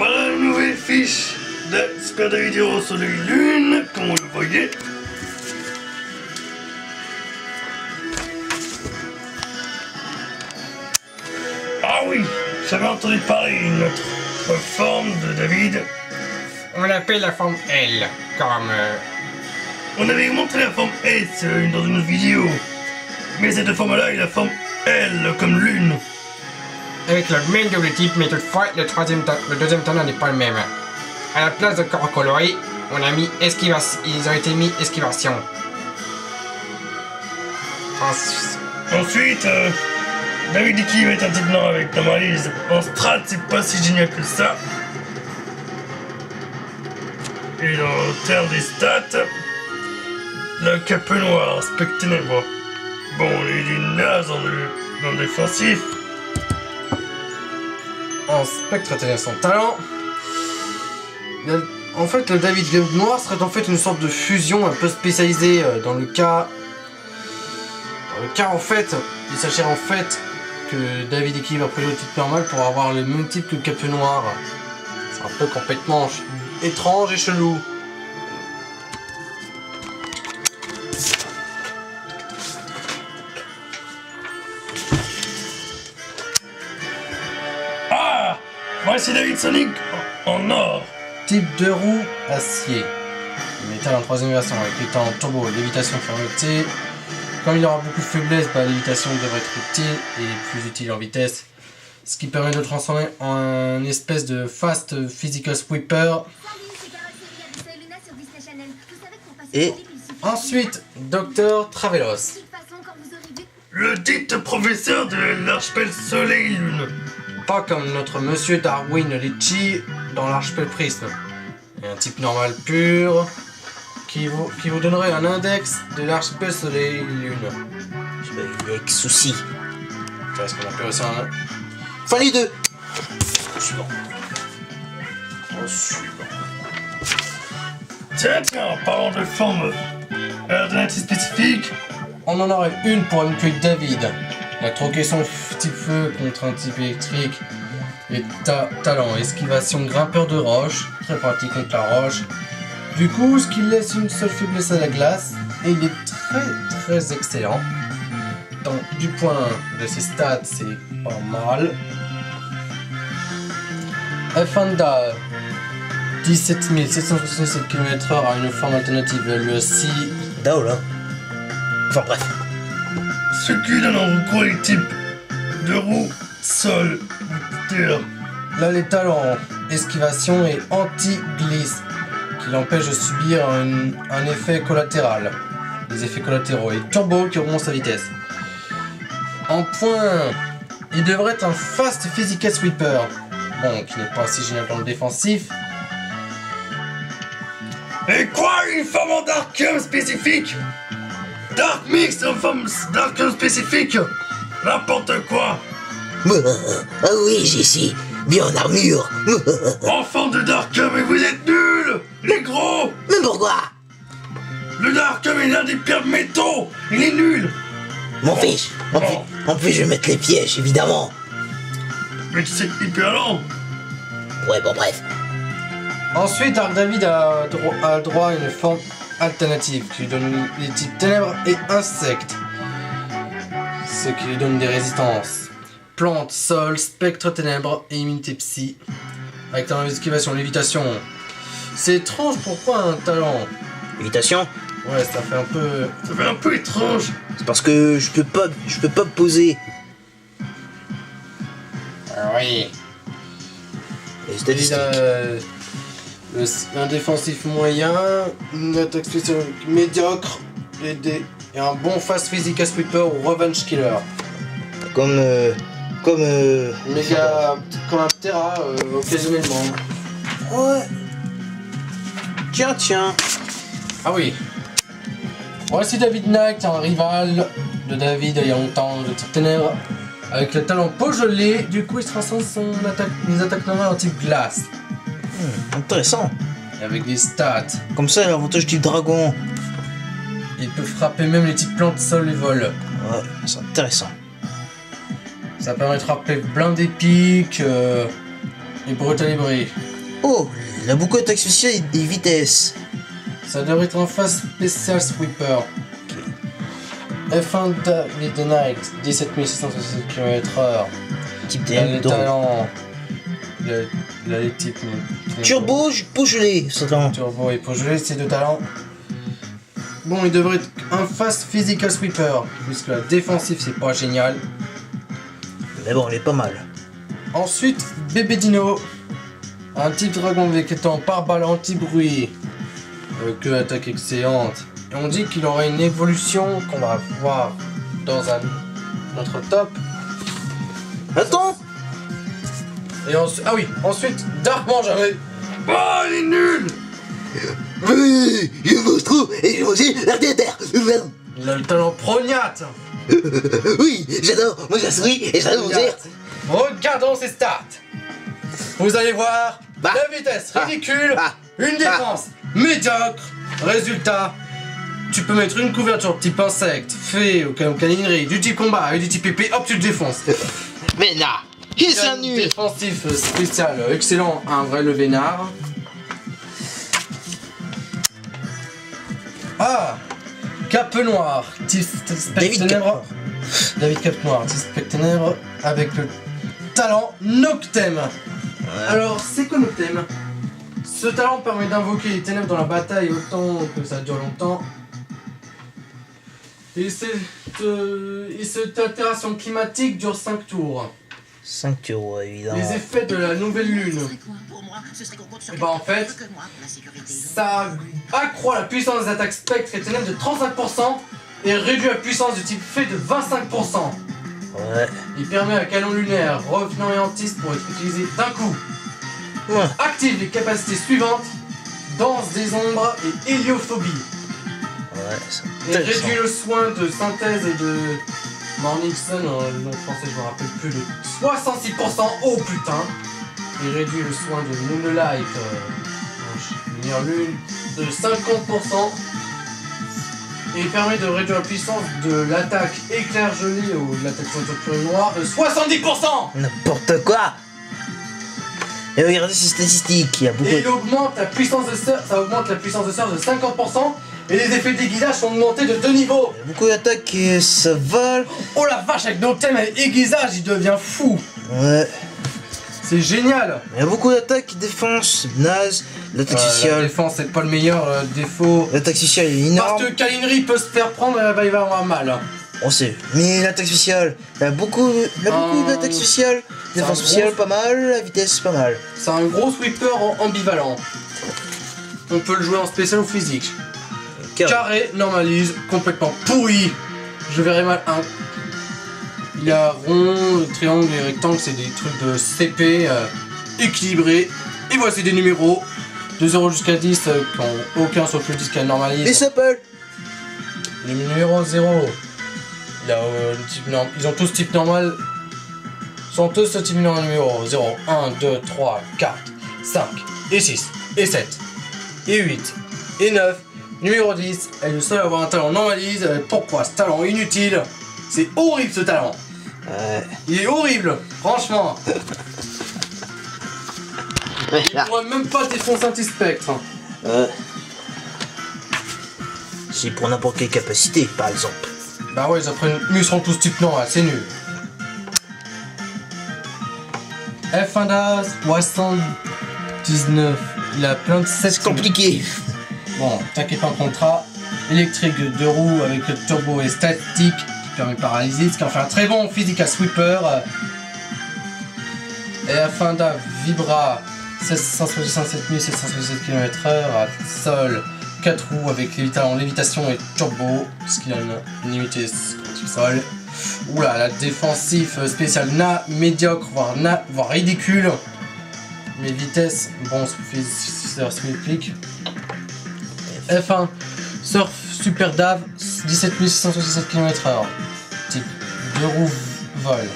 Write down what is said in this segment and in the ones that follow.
Voilà une nouvelle fiche de Super David Hero Soleil Lune, comme vous le voyez. Ah oui, j'avais entendu parler d'une autre forme de David. On l'appelle la forme L, comme... On avait montré la forme S dans une autre vidéo. Mais cette forme-là est la forme L, comme lune. Avec le même double type, mais toutefois, le deuxième talent n'est pas le même. À la place de corps coloré, on a mis esquivation. Ils ont été mis esquivation. Ensuite, David dit qu'il va être un type noir avec normalise. En strat, c'est pas si génial que ça. Et en termes des stats, le capeux noir, spectre ténébreux. Bon, il est naze dans le défensif. En spectre a son talent. En fait, le David Noir serait en fait une sorte de fusion un peu spécialisée dans le cas en fait, il s'agirait en fait que David équilibre après le type normal pour avoir le même type que le Capeux Noir. C'est un peu complètement étrange et chelou. Ah, voici David Sonic en or. Type 2 roues acier. Métal en troisième version avec les temps turbo, lévitation fermeté. Comme il aura beaucoup de faiblesse, lévitation devrait être utile et plus utile en vitesse. Ce qui permet de le transformer en une espèce de fast physical sweeper. Et ensuite, Dr Travelos. Le dit professeur de l'archipel Soleil Lune. Pas comme notre monsieur Darwin Litchi dans l'archipel Prisme. Et un type normal pur qui vous donnerait un index de l'archipel Soleil Lune. Avec souci. C'est ce qu'on appelle aussi un... Enfin les deux. Suivant. Tiens, en parlant de forme alternative spécifique, on en aurait une pour MQ David. Il a troqué son type feu contre un type électrique. Et talent, esquivation grimpeur de roche, très pratique contre la roche. Du coup, ce qui laisse une seule faiblesse à la glace, et il est très excellent. Donc, du point de ses stats, c'est pas mal. Fanda, 17 767 km/h à une forme alternative, lui aussi. Dao là. Enfin bref. ce qui donne en recours les types de roues, sol ou terre. Là, les talents esquivation et anti-glisse qui l'empêche de subir un effet collatéral. Les effets collatéraux et turbo qui augmente sa vitesse. En point, il devrait être un fast physical sweeper. Bon, qui n'est pas si génial dans le défensif. Et quoi, une forme en Darkum spécifique? Dark Mix en forme Darkum spécifique? N'importe quoi. Ah oui, Jessie, bien en armure. Enfant de Darkum, et vous êtes nuls, les gros. Mais pourquoi? Le Darkum est l'un des pires métaux. Il est nul. M'en fiche. En plus, je vais mettre les pièges, évidemment. Mais tu sais que hyper lent. Ouais, bon, bref. Ensuite, Dark David a droit à une forme alternative qui lui donne les types ténèbres et insectes. Ce qui lui donne des résistances. Plantes, sol, spectre ténèbres et immunité psy. Avec talent d'esquivation, lévitation. C'est étrange, pourquoi un talent? Lévitation? Ouais, ça fait un peu étrange. C'est parce que je peux pas me poser. Oui. Les statistiques. Un défensif moyen, une attaque spéciale médiocre et un bon fast physical sweeper ou revenge killer. Comme un Terra occasionnellement. Ouais. Tiens. Ah oui. Voici David Knight, un rival de David il y a longtemps de type ténèbres. Avec le talent peau gelée, du coup il se transforme les attaques normales en type glace. Intéressant. Et avec des stats. Comme ça, l'avantage type dragon. Il peut frapper même les types plantes, sol et vol. Ouais, c'est intéressant. Ça permet de frapper blindé pique et brutal et bris. Oh, il a beaucoup d'attaque spéciale et vitesse. Ça devrait être en phase spécial sweeper. F1 David Knight, 17 667 km/h. Type Il a les DM, donc. talents. Il a les types. Turbo, peau gelée, ce talent. Turbo et pour jouer ces deux talents. Bon, il devrait être un fast physical sweeper, puisque la défensive c'est pas génial. Mais bon, il est pas mal. Ensuite, Bébé Dino, un type dragon avec étant pare-balles anti-bruit, avec une attaque excellente. Et on dit qu'il aura une évolution qu'on va voir dans notre top. Attends. Et ah oui, ensuite, Dark Benjamin. Oh, il est nul. Oui, il est monstrueux et j'ai aussi l'ordinateur. Il a le talent prognate. Oui, j'adore. Moi, j'ai la souris et j'adore mon dire. Regardons ses stats. Vous allez voir, Bah. la vitesse ridicule, une défense médiocre. Résultat, tu peux mettre une couverture type insecte, fée ou caninerie, du type combat et du type épée, hop tu le défonces. Mais non, il Un s'ennuie. défensif spécial excellent, un vrai le vénard. Ah, Cape Noir, type David spectre ténèbres. David Cape Noir, type spectre ténèbres avec le talent Noctem. Alors, c'est quoi Noctem? Ce talent permet d'invoquer les ténèbres dans la bataille autant que ça dure longtemps. Et cette altération climatique dure 5 tours. 5 euros, évidemment. Les effets de la nouvelle lune. Et bah en fait, ça accroît la puissance des attaques spectres et ténèbres de 35% et réduit la puissance du type fée de 25%. Ouais. Il permet à canon lunaire, revenant et antiste pour être utilisé d'un coup. Ouais. Active les capacités suivantes: danse des ombres et héliophobie. Ouais, c'est Et intéressant. réduit le soin de synthèse et de Morning Sun, le nom français je me rappelle plus, de 66%. Oh putain. Et réduit le soin de Moonlight, lumière lune, de 50%. Et il permet de réduire la puissance de l'attaque éclair gelé ou de l'attaque ceinture noire de 70%. N'importe quoi. Et regardez ces statistiques, il y a beaucoup Et il augmente la puissance de surge, ça augmente la puissance de surge de 50%. Et les effets d'aiguisage sont augmentés de 2 niveaux. beaucoup d'attaques et ça vole. Oh la vache, avec Noctem et aiguisage, il devient fou. Ouais. C'est génial. Il y a beaucoup d'attaques, défense, naze, l'attaque La sociale. défense c'est pas le meilleur défaut. L'attaque sociale est énorme. Parce que Kalinerie peut se faire prendre, il va avoir mal. On sait. Mais l'attaque spéciale, il y a beaucoup d'attaques spéciales. c'est un Défense gros- spéciale, pas mal. La vitesse, pas mal. C'est un gros sweeper ambivalent. On peut le jouer en spécial ou physique. Carré, normalise, complètement pourri. Je verrai mal un. Il y a rond, triangle et rectangle, c'est des trucs de CP équilibrés. Et voici des numéros de 0 jusqu'à 10 qui ont aucun sauf le 10 qui a normalise. Les s'appellent. Les numéros 0. Il y a le type ils ont tous type normal. Ils sont tous ce type normal numéro 0, 1, 2, 3, 4, 5, et 6, et 7, et 8, et 9. Numéro 10 est le seul à avoir un talent normalise. Pourquoi ce talent inutile? C'est horrible ce talent. Il est horrible, franchement. Il pourrait même pas défoncer un petit spectre. C'est pour n'importe quelle capacité, par exemple. Bah ouais, ils seront tous type normal, c'est nul. F1 DAS 79. Il a plein de sets. C'est compliqué. Bon, t'inquiète pas, un contrat électrique de 2 roues avec le turbo et statique qui permet de paralyser, ce qui en fait un très bon physical sweeper. Et F1 Vibra 767 767 km/h à sol 4 roues avec en lévitation et turbo, ce qui a une limité type sol. Oula, la défensif spécial médiocre, voire ridicule. Mais vitesse, bon, ça se multiplie. F1 Surf Super Dave 17 667 km/h. Type 2 roues vol.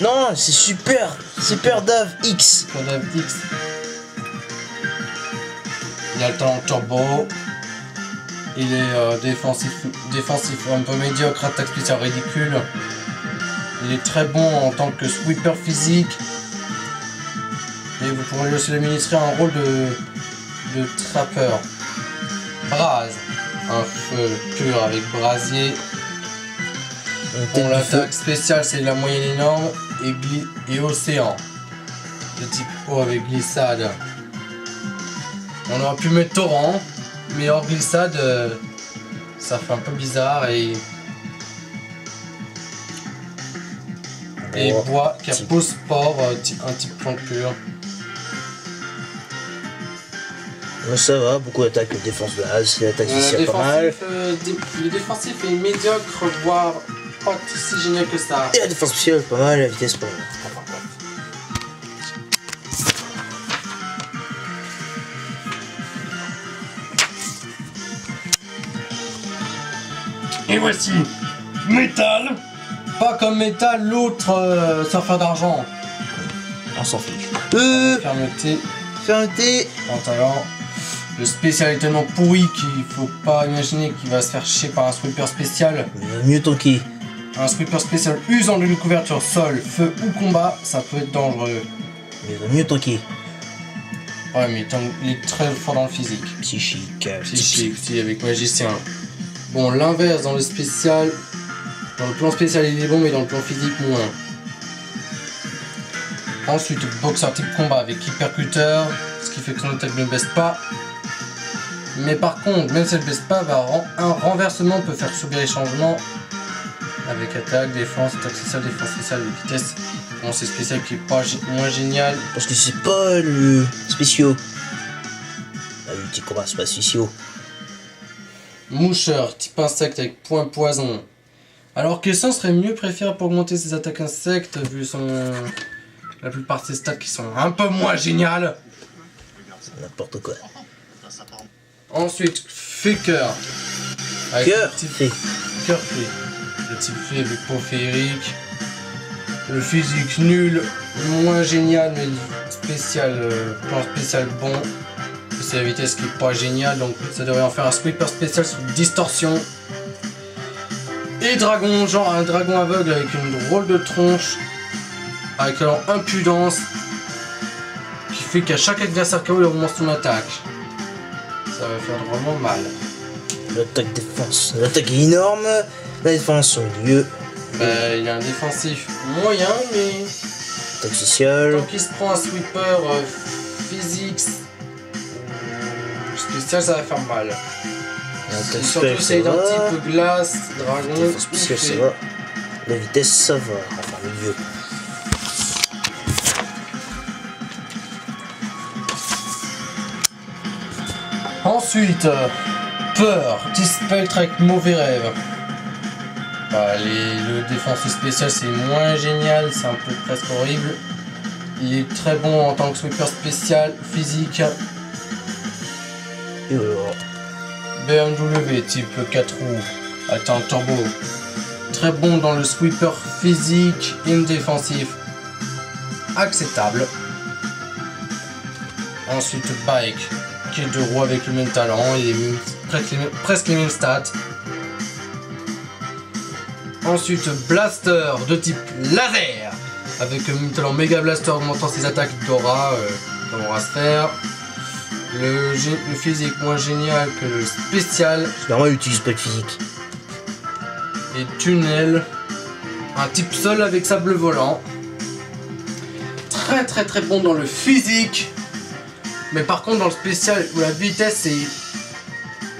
Non, c'est super. Super Dave X. Super Dave X. Il a le talent turbo. Il est défensif un peu médiocre, attaque spéciale ridicule. Il est très bon en tant que sweeper physique. Et vous pourrez aussi l'administrer un rôle de trappeur. Brase, un feu pur avec brasier. Bon, l'attaque spéciale c'est la moyenne énorme et océan. De type eau avec glissade. On aurait pu mettre torrent, mais hors glissade, ça fait un peu bizarre et bois, capot sport, un type plante pur. Ouais, ça va, beaucoup d'attaques, défense base, l'attaque spéciale pas mal. Le défensif est médiocre, voire pas si génial que ça. Et la défense spéciale pas mal, la vitesse pas mal. Et voici métal. Pas comme métal, l'autre surfeur d'argent. On s'en fiche. Fermeté, pantalon. Le spécial est tellement pourri qu'il faut pas imaginer qu'il va se faire chier par un sweeper spécial. Mieux tanky. Un sweeper spécial usant d'une couverture sol, feu ou combat, ça peut être dangereux. Mieux tanky. Ouais, mais il est très fort dans le physique. Psychique. Psychique, si, avec magicien. Bon, l'inverse dans le spécial. Dans le plan spécial, il est bon, mais dans le plan physique, moins. Ensuite, boxeur type combat avec hypercuteur, ce qui fait que son attaque ne baisse pas. Mais par contre, même si elle ne baisse pas, un renversement peut faire subir les changements. Avec attaque, défense spéciale, vitesse. Bon, c'est spécial qui est pas moins génial. Parce que c'est pas le spéciaux. Ah, le petit combat, c'est pas spéciaux. Moucheur, type insecte avec point poison. Alors que ça serait mieux préféré pour augmenter ses attaques insectes, vu la plupart de ses stats qui sont un peu moins géniales. C'est n'importe quoi. Ensuite, Faker. Cœur fait. Cœur fait. Le type fait avec peau féerique. Le physique nul, moins génial, mais spécial, plan spécial bon. C'est la vitesse qui est pas géniale, donc ça devrait en faire un sweeper spécial sous distorsion. Et dragon, genre un dragon aveugle avec une drôle de tronche, avec alors impudence, qui fait qu'à chaque adversaire KO il augmente son attaque. Ça va faire drôlement mal. L'attaque défense. L'attaque est énorme, la défense au milieu. Bah, il a un défensif moyen, mais Attaque spéciale. tant qu'il se prend un sweeper physique spécial, ça va faire mal. L'attaque Surtout spéciale, c'est ça d'un va. type glace, dragon, Défense spéciale, ça va. La vitesse, ça va. Enfin, milieu. Ensuite, peur, petit spectre avec mauvais rêve. Bah, le défense spécial c'est moins génial, c'est un peu presque horrible. Il est très bon en tant que sweeper spécial, physique. Et alors. BMW type 4 roues, atteint turbo. Très bon dans le sweeper physique, défensif. Acceptable. Ensuite, bike, qui est 2 roues avec le même talent, il est presque les mêmes stats. Ensuite, blaster de type laser, avec le même talent méga blaster augmentant ses attaques d'aura, comme aura sphère. Le physique moins génial que le spécial. Normalement, il utilise pas de physique. Et tunnel, un type sol avec sable volant. Très bon dans le physique. Mais par contre dans le spécial où la vitesse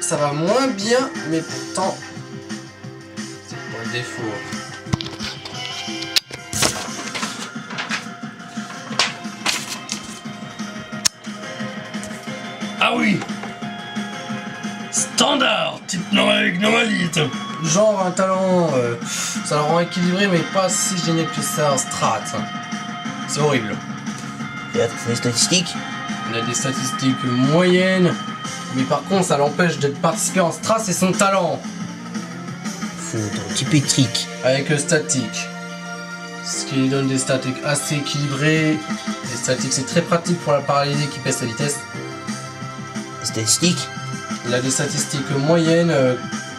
ça va moins bien, mais pourtant c'est pas le défaut. Ah oui. Standard, type normalite. Genre un talent, ça le rend équilibré mais pas si génial que ça en strat. C'est horrible. Et les statistiques. Il a des statistiques moyennes, mais par contre ça l'empêche de participer en strat, c'est son talent. Foudre, type électrique. Avec le statique. Ce qui lui donne des statiques assez équilibrées. Les statiques c'est très pratique pour la paralysie qui baisse la vitesse. Les statistiques. Il a des statistiques moyennes,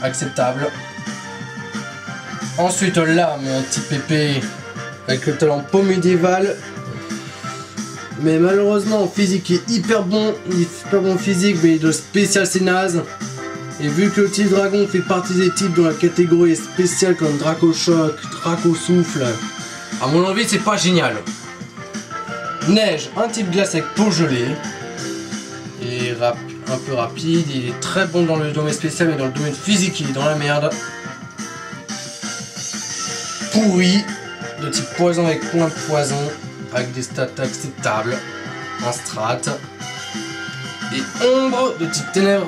acceptables. Ensuite lame, un type épée avec le talent peau médiéval. Mais malheureusement, en physique, il est hyper bon physique, mais le spécial c'est naze. Et vu que le type dragon fait partie des types dont la catégorie est spéciale comme Draco Choc, Draco Souffle, à mon avis, c'est pas génial. Neige, un type glace avec peau gelée. Et un peu rapide, il est très bon dans le domaine spécial, mais dans le domaine physique, il est dans la merde. Pourri, de type poison avec point de poison, avec des stats acceptables, en strat. Et ombre, de type ténèbres,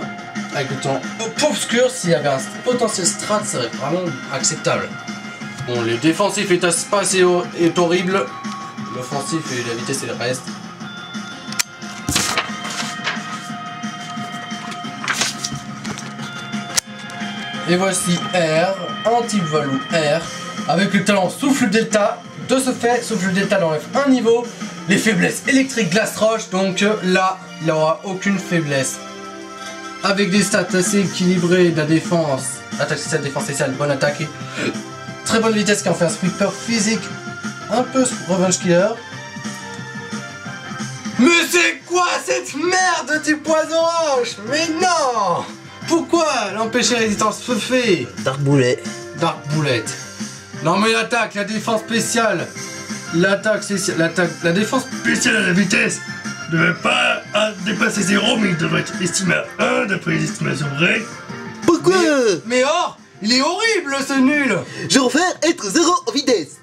avec le temps obscur, s'il y avait un potentiel strat, ça serait vraiment acceptable. Bon, le défensif est est horrible, l'offensif et la vitesse et le reste. Et voici R, un type Valou R, avec le talent Souffle Delta. De ce fait, Souffle Delta l'enlève un niveau, les faiblesses électriques glace roche, donc là, il n'aura aucune faiblesse. Avec des stats assez équilibrées de la défense, attaque spéciale, défense spéciale, bonne attaque et très bonne vitesse qui en fait un sweeper physique, un peu revenge killer. Mais c'est quoi cette merde de type poison roche? Mais non! Pourquoi l'empêcher résistance feu-fait? Dark Bullet. Dark Bullet. Non mais l'attaque, la défense spéciale. L'attaque spéciale, la défense Spécial à la vitesse ne devrait pas dépasser 0, mais il devrait être estimé à 1 d'après les estimations vraies. Pourquoi? Mais or, il est horrible ce nul. Je préfère être 0 en vitesse.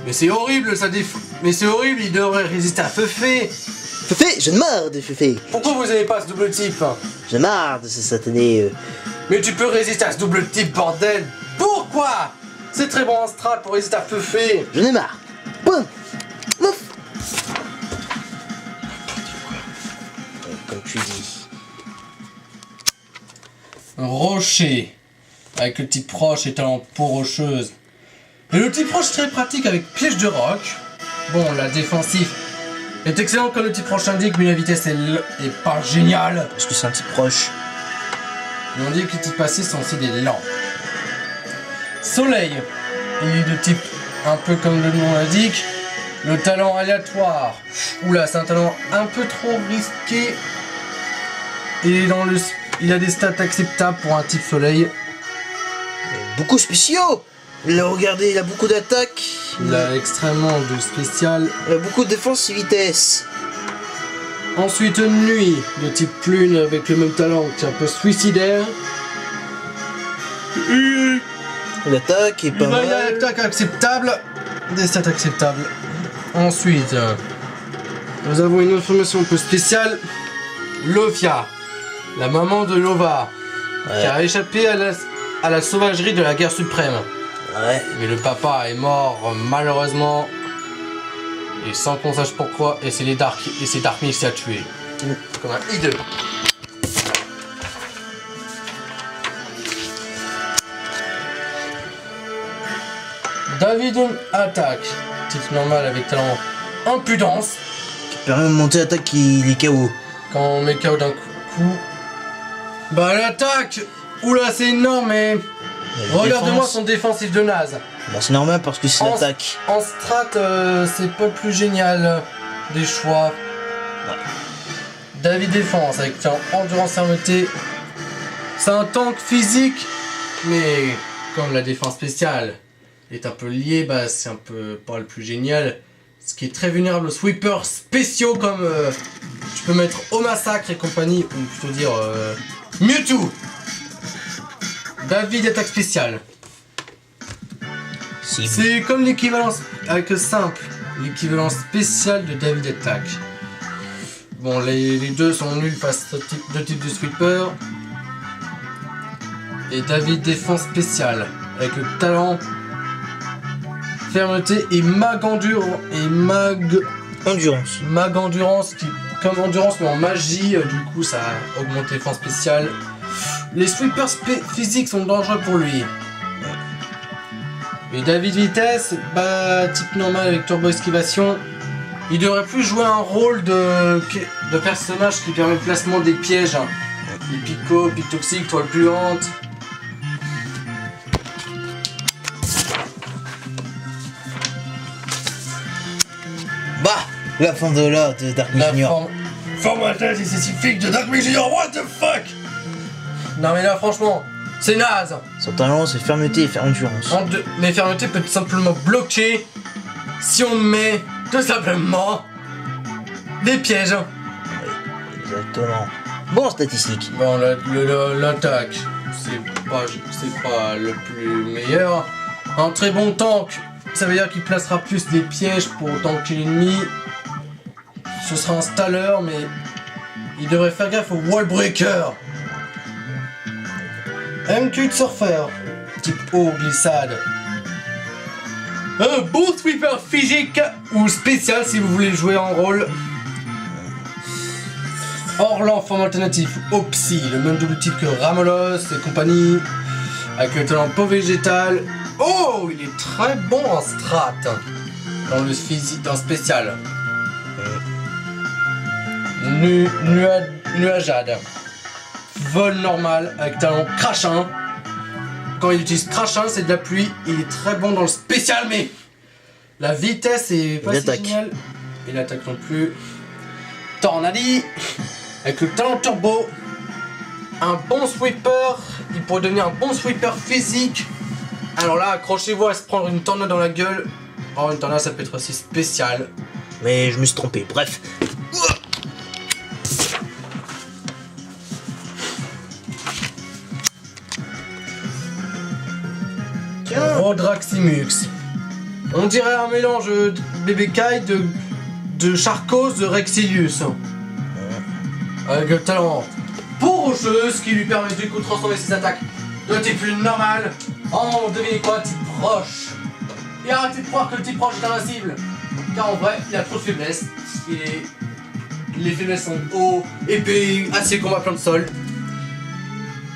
Mais c'est horrible sa défense. Mais c'est horrible, il devrait résister à feu-fait. Feufé, j'en ai marre de Feufé. Pourquoi vous avez pas ce double type? J'en ai marre de ce satané. Mais tu peux résister à ce double type, bordel. Pourquoi? C'est très bon en strat pour résister à feu-fait. J'en ai marre. Bon. Mouf. Comme tu dis. Rocher. Avec le type roche et talent peau rocheuse. Et le type roche très pratique avec piège de roc. Bon, la défensive est excellente comme le type roche indique, mais la vitesse est pas géniale. Parce que c'est un type proche. Et on dit que les types passés sont aussi des lents. Soleil. Il est de type un peu comme le nom l'indique. Le talent aléatoire. Oula, c'est un talent un peu trop risqué. Et il a des stats acceptables pour un type soleil. Beaucoup spéciaux. Regardez, il a beaucoup d'attaques. Il a extrêmement de spécial. Il a beaucoup de défense et vitesse. Ensuite, nuit, de type lune avec le même talent, qui est un peu suicidaire. L'attaque est pas mal. Il a l'attaque acceptable, des stats acceptables. Ensuite, nous avons une information un peu spéciale. Lovia, la maman de Lova, qui a échappé à la sauvagerie de la guerre suprême. Ouais. Mais le papa est mort malheureusement. Et sans qu'on sache pourquoi, et c'est Dark Mix qui a tué. Comme un hideux. David attaque. Type normal avec talent impudence. Qui permet de monter l'attaque qui est KO. Quand on met KO d'un coup. Bah l'attaque. Oula c'est énorme mais. Regarde-moi son défensif de naze. Bah c'est normal parce que c'est l'attaque. En strat, c'est pas le plus génial des choix. Ouais. David défense avec endurance fermeté. C'est un tank physique, mais comme la défense spéciale est un peu liée, bah c'est un peu pas le plus génial. Ce qui est très vulnérable aux sweepers spéciaux comme tu peux mettre au massacre et compagnie, ou plutôt dire Mewtwo. David attaque spéciale. C'est comme l'équivalence avec simple, l'équivalence spéciale de David attaque. Bon, les deux sont nuls face à deux types de sweeper. Et David défense spéciale avec le talent fermeté et mag endurance qui comme endurance mais en magie, du coup ça augmente les défenses spéciales. Les sweepers physiques sont dangereux pour lui. Et David vitesse, bah type normal avec turbo esquivation. Il devrait plus jouer un rôle de personnage qui permet le placement des pièges. Les picots, pics toxiques, toile puante. Bah, La forme de l'art de Dark La Junior. Forme alternative spécifique de Dark Junior, what the fuck? Non mais là franchement, c'est naze. Son talent, c'est fermeté et endurance. Mais fermeté peut être simplement bloquer si on met tout simplement des pièges. Exactement. Bon, statistique. Bon, l'attaque, c'est pas le plus meilleur. Un très bon tank, ça veut dire qu'il placera plus des pièges pour tanker l'ennemi. Ce sera un staller, mais il devrait faire gaffe au wall breaker. MQ de surfer, type haut glissade. Un bon sweeper physique ou spécial si vous voulez jouer en rôle. Orlan, forme alternative au psy, le même double type que Ramolos et compagnie, avec le talent peau végétal. Oh, il est très bon en strat, dans le physique, dans le spécial. Nuageade, vol normal avec talent crachin. Quand il utilise crachin, c'est de la pluie. Il est très bon dans le spécial, mais la vitesse est pas si géniale. Et l'attaque non plus. Tornadi, avec le talent turbo, un bon sweeper, il pourrait devenir un bon sweeper physique. Alors là, accrochez-vous à se prendre une tornade dans la gueule. Oh, une tornade, ça peut être aussi spécial. Mais je me suis trompé, bref. Rodraximux. On dirait un mélange de bébé Kai de Charcos de Rexilius. Avec le talent peau rocheuse qui lui permet de transformer ses attaques de type normal en, devinez quoi, type roche. Et arrêtez de croire que le type roche est invincible, car en vrai il a trop de faiblesses. Les faiblesses sont haut, épée, acier combat plein de sol.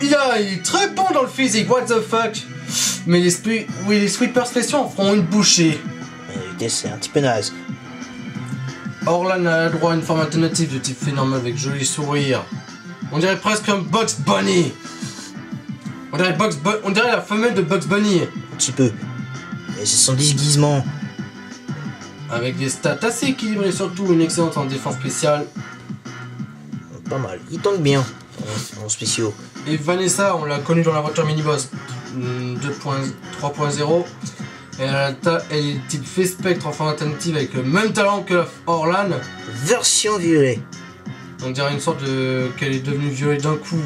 Il est très bon dans le physique, what the fuck. Mais les sweepers spéciaux en feront une bouchée. La vitesse, c'est un petit peu naze. Orlan a droit à une forme alternative de type phénomène avec joli sourire. On dirait presque un Bugs Bunny. On dirait la femelle de Bugs Bunny. Un petit peu. Mais c'est son déguisement. Avec des stats assez équilibrées, surtout une excellente en défense spéciale. Pas mal. Il tank bien en spéciaux. Et Vanessa, on l'a connue dans la voiture mini-boss 3.0. Elle est type fait spectre en forme alternative avec le même talent que Orlan. Version violet. On dirait une sorte de... qu'elle est devenue violet d'un coup.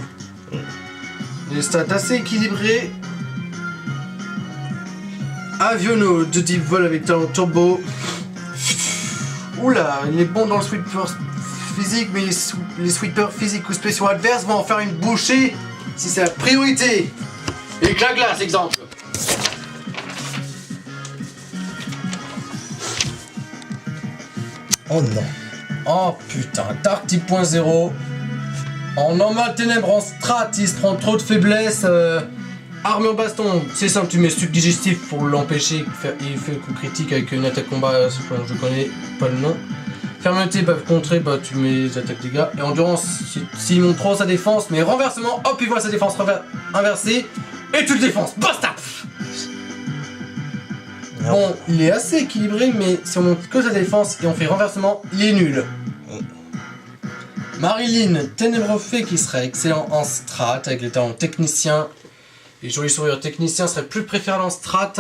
Des stats assez équilibrés. Aviono de type vol avec talent turbo. Oula, il est bon dans le sweeper physique, mais les sweepers physiques ou spéciaux adverses vont en faire une bouchée si c'est la priorité. Et glace, exemple. Oh non. Oh putain, Dark type 0. En normal ténèbres, en strat, il se prend trop de faiblesse. Armée au baston, c'est simple, tu mets suc digestif pour l'empêcher. Il fait le coup critique avec une attaque combat, je connais pas le nom. Fermeté, peuvent contrer, bah tu mets les attaques dégâts. Et endurance, s'il monte trop sa défense, mais renversement, hop, il voit sa défense inversée. Et tu le défenses, basta. Bon, il est assez équilibré, mais si on monte que sa défense et on fait renversement, il est nul. Marilyn, ténébreux fait qui serait excellent en strat avec les talents technicien. Et joli sourire technicien serait plus préférable en strat.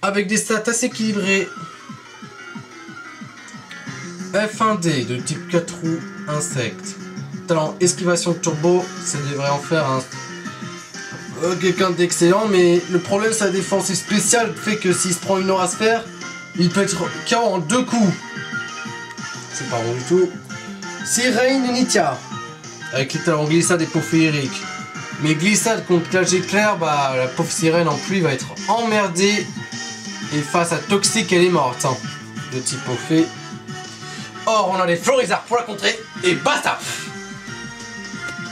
Avec des stats assez équilibrés. F1D de type 4 roues insecte. Talent esquivation turbo, ça devrait en faire un quelqu'un d'excellent, mais le problème sa défense spéciale fait que s'il se prend une orasphère, il peut être KO en 2 coups. C'est pas bon du tout. Sirène Nitia, avec les talents glissade et peau féerique. Mais glissade contre l'âge clair, bah la pauvre sirène en pluie va être emmerdée. Et face à Toxic, elle est morte. Hein, de type peau fée. Or, on a les Florizards pour la contrer, et basta.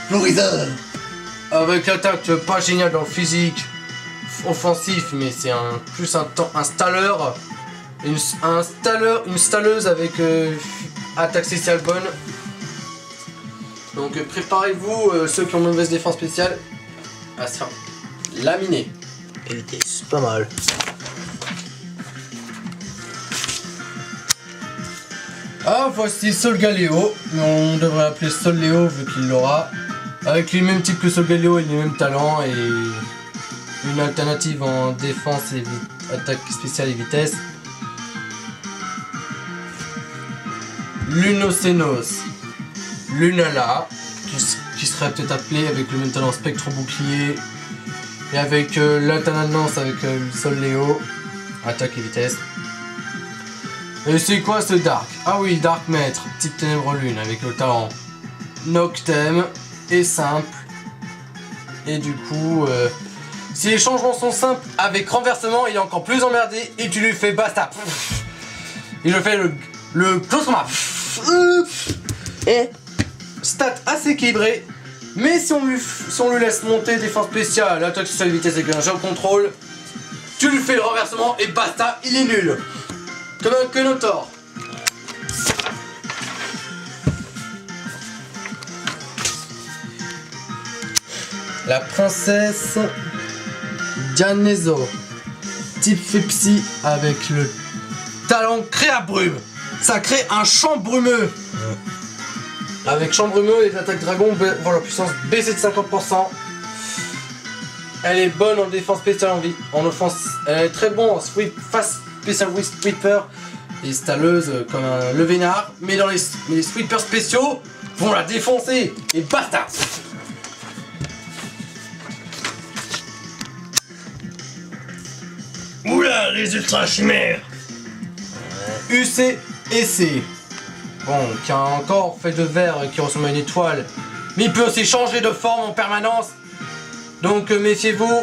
Florizard. Avec l'attaque pas géniale dans le physique offensif, mais c'est plus un staller. Une stalleuse avec attaque spéciale bonne. Donc préparez-vous, ceux qui ont mauvaise défense spéciale, à se faire laminer. C'est pas mal. Ah, voici Solgaleo, mais on devrait l'appeler Solléo vu qu'il l'aura. Avec les mêmes types que Solgaleo et les mêmes talents et une alternative en défense et attaque spéciale et vitesse. Lunocénos, Lunala, qui serait peut-être appelé avec le même talent Spectre Bouclier et avec l'alternance avec Solléo, attaque et vitesse. Et c'est quoi ce Dark? Ah oui, Dark Maître, type Ténèbres Lune avec le talent Noctem et simple. Et du coup, si les changements sont simples, avec renversement, il est encore plus emmerdé et tu lui fais basta. Il le fait le close combat. Et Stat assez équilibré, mais si on lui laisse monter défense spéciale, attaque spéciale vitesse avec un jeu au contrôle, tu lui fais le renversement et basta, il est nul. Comme un Kenotor. La princesse Dianezo, type Fepsi avec le talent Créabrume. Ça crée un champ brumeux. Avec champ brumeux, les attaques dragons vont leur puissance baisser de 50%. Elle est bonne en défense spéciale en offense. Elle est très bonne en sweep, fast spécial sweeper et stalleuse comme un levénard. Mais dans les sweepers spéciaux vont la défoncer et basta. Oula, les ultra chimères. UC et C. Bon, qui a un corps fait de verre qui ressemble à une étoile. Mais il peut aussi changer de forme en permanence. Donc méfiez-vous.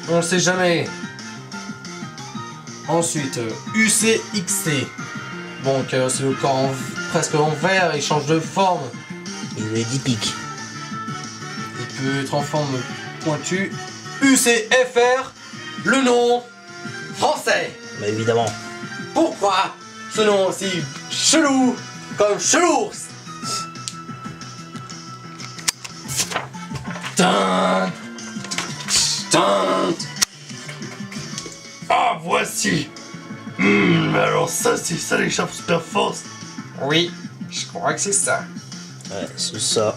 On ne sait jamais. Ensuite, UCXC. Bon, qui a aussi le corps presque en verre, il change de forme. il est 10 piques. Il peut être en forme pointue. UCFR, le nom français. Bah évidemment. Pourquoi ce nom aussi chelou comme chelours? Tin, tin. Ah, voici. Alors ça, c'est ça l'écharpe super force. Oui, je crois que c'est ça. Ouais, c'est ça.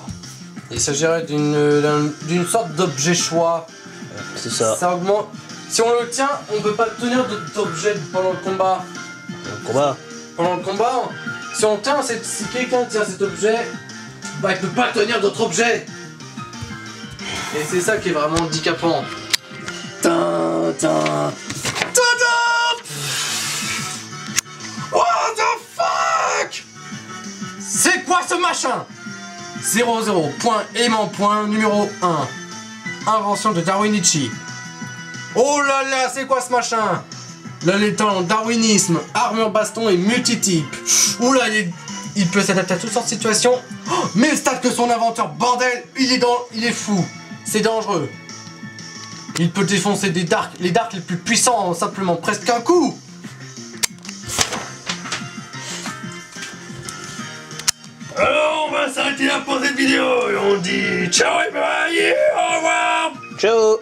Il s'agirait d'une sorte d'objet choix. Ouais, c'est ça. Ça augmente. Si on le tient, on peut pas tenir d'objet pendant le combat. Le combat. Pendant le combat, si on tient, si quelqu'un tient cet objet, bah il peut pas tenir d'autres objets. Et c'est ça qui est vraiment handicapant. Tintin. What the fuck? C'est quoi ce machin? 00, point, aimant, point, numéro 1. Invention de Darwinichi. Oh là là, c'est quoi ce machin? Là, les talents darwinisme, armure baston et multitype. Oula, il peut s'adapter à toutes sortes de situations. Oh, mais le stade que son inventeur, bordel, il est fou. C'est dangereux. Il peut défoncer les darks les plus puissants en simplement presque un coup. Alors, on va s'arrêter là pour cette vidéo et on dit ciao et bye, au revoir. Ciao.